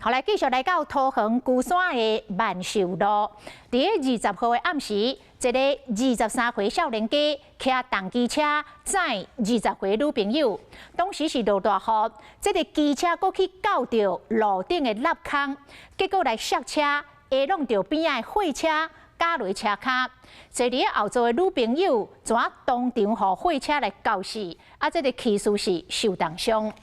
后来继续来到桃园龟山的万寿路，伫个20号的暗时，一个23岁少年家骑重机车载20岁女朋友，当时是落大雨，这个机车过去搞到路顶的凹坑，结果来刹车，下弄到边仔的货车加落车卡。坐伫后座的女朋友，怎当场互货车来搞死，这个骑士是受重伤。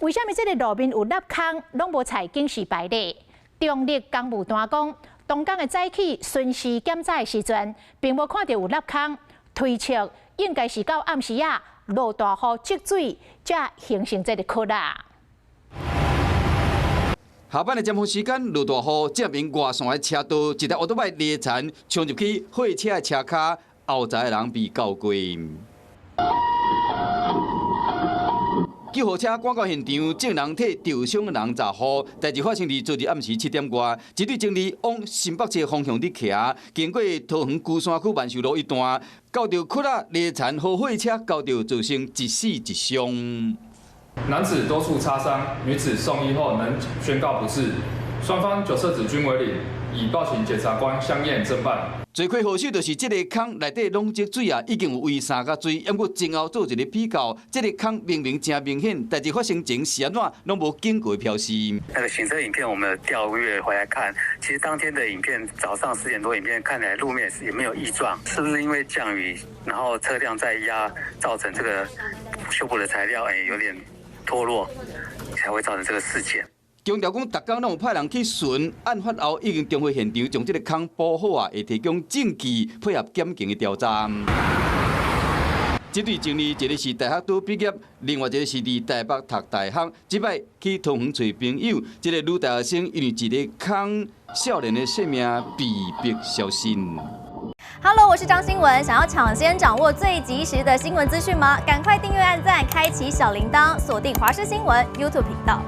为什么这个路面有凹坑，拢无采警示牌咧？中立公务单讲，东港的早起巡视检查的时阵，并无看到有凹坑，推测应该是到暗时啊，落大雨积水，才形成这个窟啦。下班的尖峰时间，落大雨，证明外线的车道一台奥多麦裂残，冲入去货车的车卡，后座的人被搞过。救护车赶到现场，证人替受伤的人查呼。代志发生伫昨日暗时7点外，一对情侣往新北市方向伫骑，经过桃园龟山区万寿路一段，搞到窟仔裂残，和货车搞到造成一死一伤。男子多处擦伤，女子送医后能宣告不治。双方9涉子均为0，已报请检察官相验侦办。罪魁祸首就是这个坑内底拢积水啊，已经有围3甲水，不过前后做一个比较，这个坑明明真明显，但是发生前是安怎拢无经过标示。那个行车影片我们调阅回来看，其实当天的影片早上10点多影片看起来路面也没有异状，是不是因为降雨，然后车辆在压，造成这个修补的材料有点脱落，才会造成这个事件。强调讲，逐工拢有派人去巡，案发后已经重回现场，将这个坑补好啊，会提供证据配合检警的调查。这对情侣，一个是大学都毕业，另外一个是伫台北读大学，即摆去桃园找朋友。这个女大学生因为一个坑，少年的性命被迫消失。Hello， 我是张新文。想要抢先掌握最及时的新闻资讯吗？赶快订阅、按赞、开启小铃铛，锁定华视新闻 YouTube 频道。